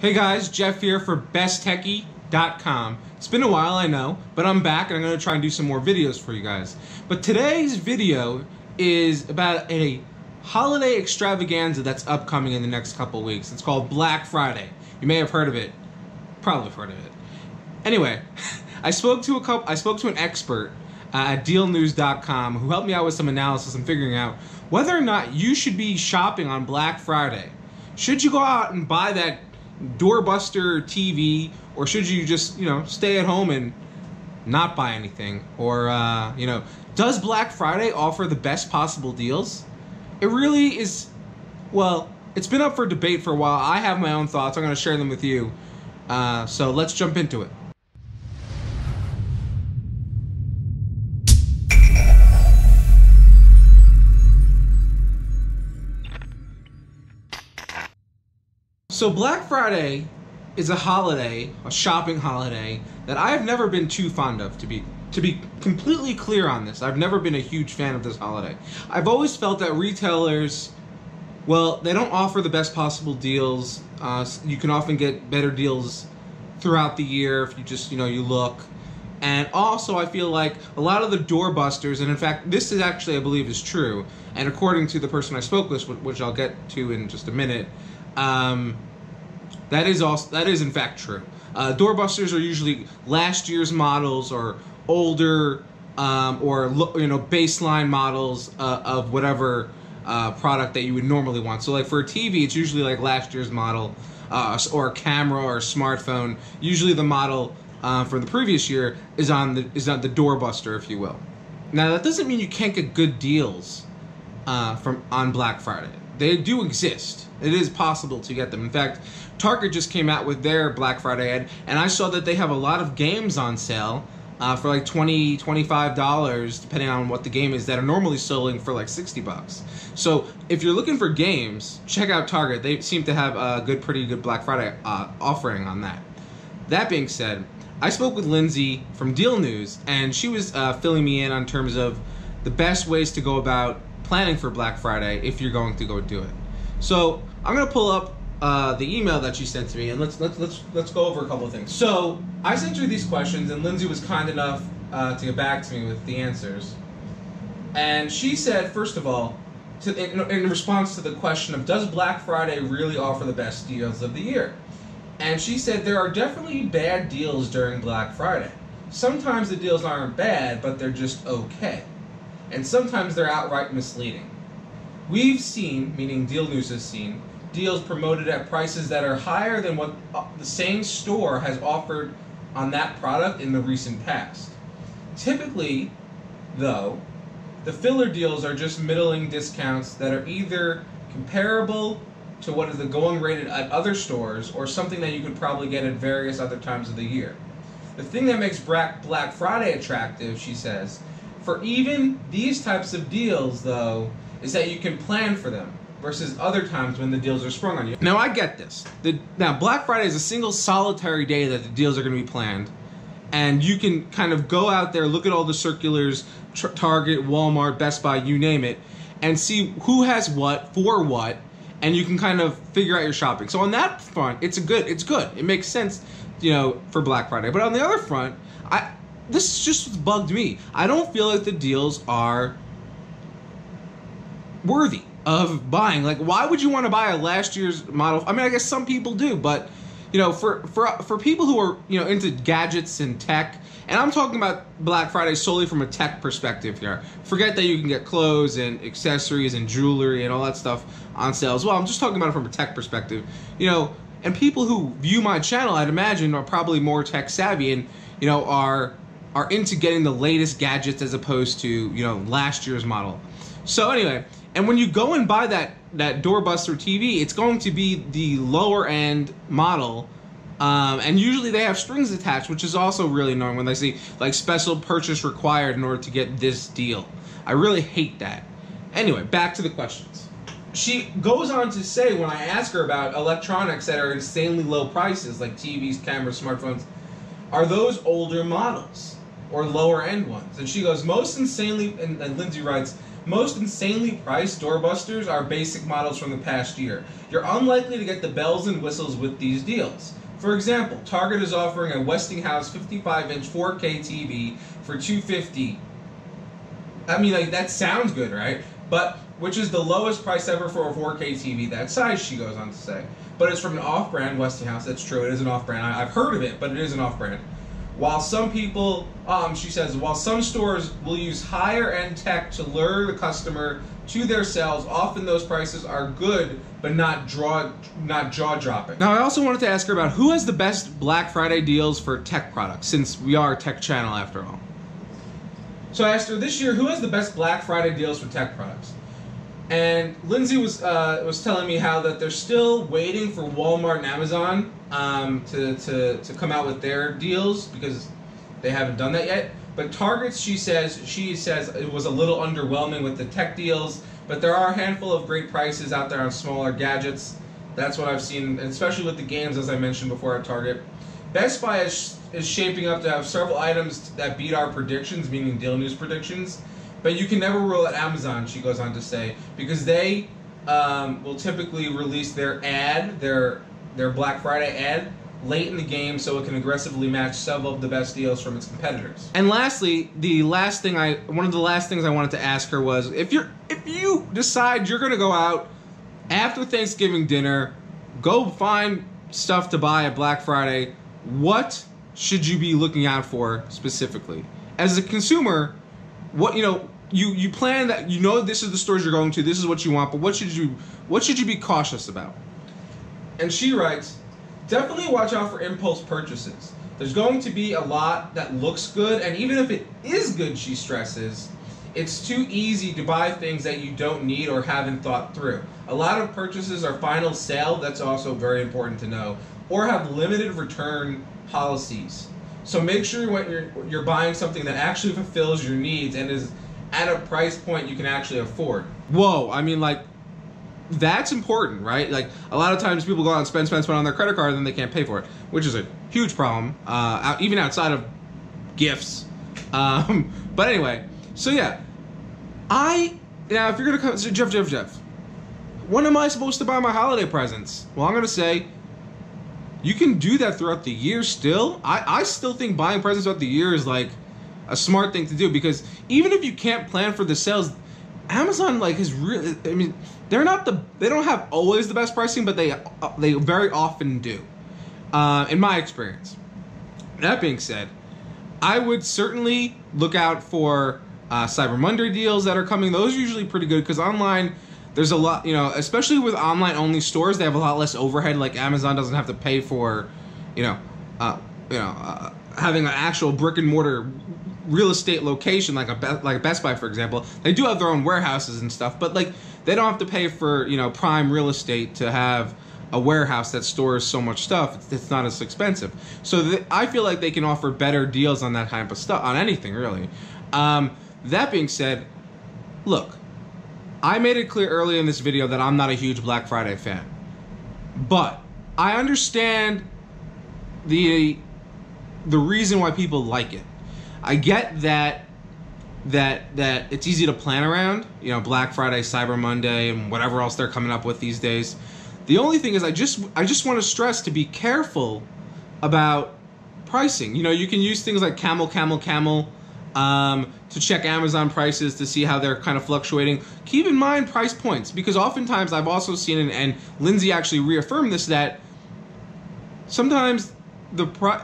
Hey guys, Jeff here for besttechie.com. It's been a while, I know, but I'm back and I'm going to try and do some more videos for you guys. But today's video is about a holiday extravaganza that's upcoming in the next couple weeks. It's called Black Friday. You may have heard of it. Probably have heard of it. Anyway, I spoke to an expert at dealnews.com who helped me out with some analysis and figuring out whether or not you should be shopping on Black Friday. Should you go out and buy that Doorbuster TV, or should you just, stay at home and not buy anything? Or, does Black Friday offer the best possible deals? It really is, well, it's been up for debate for a while. I have my own thoughts. I'm going to share them with you. So let's jump into it. So Black Friday is a holiday, a shopping holiday, that I have never been too fond of, to be completely clear on this. I've never been a huge fan of this holiday. I've always felt that retailers, well, they don't offer the best possible deals. You can often get better deals throughout the year if you just, you look. And also I feel like a lot of the doorbusters, and in fact this is actually, I believe, is true, and according to the person I spoke with, which I'll get to in just a minute, that is in fact true. Doorbusters are usually last year's models or older, or baseline models of whatever product that you would normally want. So like for a TV, it's usually like last year's model, or a camera or a smartphone. Usually the model for the previous year is on the Doorbuster, if you will. Now that doesn't mean you can't get good deals on Black Friday. They do exist. It is possible to get them. In fact, Target just came out with their Black Friday ad, and I saw that they have a lot of games on sale for like $20, $25, depending on what the game is, that are normally selling for like $60. So if you're looking for games, check out Target. They seem to have a pretty good Black Friday offering on that. That being said, I spoke with Lindsay from Deal News, and she was filling me in on terms of the best ways to go about planning for Black Friday if you're going to go do it. So I'm gonna pull up the email that she sent to me, and let's go over a couple of things. So I sent her these questions, and Lindsay was kind enough to get back to me with the answers. And she said, first of all, in response to the question of does Black Friday really offer the best deals of the year? And she said there are definitely bad deals during Black Friday. Sometimes the deals aren't bad, but they're just okay. And sometimes they're outright misleading. We've seen, meaning Deal News has seen, deals promoted at prices that are higher than what the same store has offered on that product in the recent past. Typically, though, the filler deals are just middling discounts that are either comparable to what is the going rate at other stores or something that you could probably get at various other times of the year. The thing that makes Black Friday attractive, she says, for even these types of deals, though, is that you can plan for them versus other times when the deals are sprung on you. Now, I get this. Now, Black Friday is a single solitary day that the deals are going to be planned, and you can kind of go out there, look at all the circulars, Target, Walmart, Best Buy, you name it, and see who has what, for what, and you can kind of figure out your shopping. So on that front, it's good. It makes sense, for Black Friday. But on the other front, this is just what bugged me. I don't feel like the deals are worthy of buying. Like, why would you want to buy a last year's model? I mean, I guess some people do, but for people who are into gadgets and tech, and I'm talking about Black Friday solely from a tech perspective here. Forget that you can get clothes and accessories and jewelry and all that stuff on sale as well. I'm just talking about it from a tech perspective. And people who view my channel, I'd imagine, are probably more tech savvy and are into getting the latest gadgets as opposed to last year's model. So anyway, and when you go and buy that Doorbuster TV, it's going to be the lower end model, and usually they have strings attached, which is also really annoying when they say like special purchase required in order to get this deal. I really hate that. Anyway, back to the questions. She goes on to say, when I ask her about electronics that are insanely low prices, like TVs, cameras, smartphones, are those older models or lower end ones? And she goes, most insanely, and Lindsay writes, most insanely priced doorbusters are basic models from the past year. You're unlikely to get the bells and whistles with these deals. For example, Target is offering a Westinghouse 55-inch 4K TV for $250. I mean, like, that sounds good, right? But, which is the lowest price ever for a 4K TV that size, she goes on to say. But it's from an off-brand Westinghouse. That's true, it is an off-brand. I've heard of it, but it is an off-brand. While some people, she says, while some stores will use higher-end tech to lure the customer to their sales, often those prices are good, but not jaw-dropping. Now, I also wanted to ask her about who has the best Black Friday deals for tech products, since we are a tech channel after all. So I asked her this year, who has the best Black Friday deals for tech products? And Lindsay was telling me how that they're still waiting for Walmart and Amazon to come out with their deals because they haven't done that yet. But Target, she says it was a little underwhelming with the tech deals, but there are a handful of great prices out there on smaller gadgets. That's what I've seen, especially with the games, as I mentioned before at Target. Best Buy is shaping up to have several items that beat our predictions, meaning deal news predictions. But you can never rule out Amazon, she goes on to say, because they will typically release their ad, their Black Friday ad, late in the game so it can aggressively match several of the best deals from its competitors. And lastly, one of the last things I wanted to ask her was, if you decide you're gonna go out after Thanksgiving dinner, go find stuff to buy at Black Friday, what should you be looking out for specifically? As a consumer, what you plan that, this is the stores you're going to, this is what you want, but what should you be cautious about? And she writes, definitely watch out for impulse purchases. There's going to be a lot that looks good, and even if it is good, she stresses, it's too easy to buy things that you don't need or haven't thought through. A lot of purchases are final sale, that's also very important to know, or have limited return policies. So make sure when you're buying something that actually fulfills your needs and is at a price point you can actually afford. Whoa, I mean, like, that's important, right? Like, a lot of times people go out and spend on their credit card and then they can't pay for it, which is a huge problem, even outside of gifts. But anyway, so yeah, now if you're gonna come, so Jeff, when am I supposed to buy my holiday presents? Well, I'm gonna say, you can do that throughout the year still. I still think buying presents throughout the year is like a smart thing to do, because even if you can't plan for the sales, Amazon is really, I mean, they don't have always the best pricing, but they very often do, in my experience. That being said, I would certainly look out for Cyber Monday deals that are coming. Those are usually pretty good because online, there's a lot, especially with online only stores, they have a lot less overhead. Like Amazon doesn't have to pay for, having an actual brick and mortar real estate location like a Best Buy, for example. They do have their own warehouses and stuff, but they don't have to pay for prime real estate to have a warehouse that stores so much stuff. It's not as expensive. So I feel like they can offer better deals on that type of stuff, on anything really. That being said, look, I made it clear earlier in this video that I'm not a huge Black Friday fan, but I understand the reason why people like it. I get that it's easy to plan around, Black Friday, Cyber Monday, and whatever else they're coming up with these days. The only thing is I just want to stress to be careful about pricing. You can use things like Camel, to check Amazon prices to see how they're kind of fluctuating. Keep in mind price points, because oftentimes I've also seen, and Lindsay actually reaffirmed this, that sometimes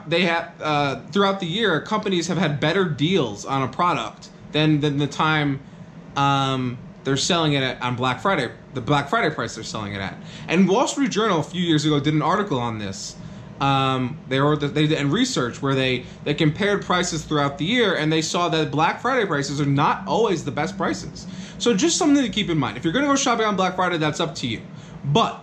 they have throughout the year, companies have had better deals on a product than the time they're selling it at on Black Friday, the Black Friday price they're selling it at. And Wall Street Journal a few years ago did an article on this. They did research where they compared prices throughout the year, and they saw that Black Friday prices are not always the best prices. So just something to keep in mind. If you're going to go shopping on Black Friday, that's up to you. But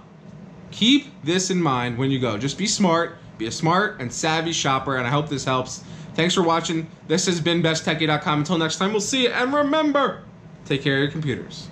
keep this in mind when you go. Just be smart. Be a smart and savvy shopper, and I hope this helps. Thanks for watching. This has been BestTechie.com. Until next time, we'll see you. And remember, take care of your computers.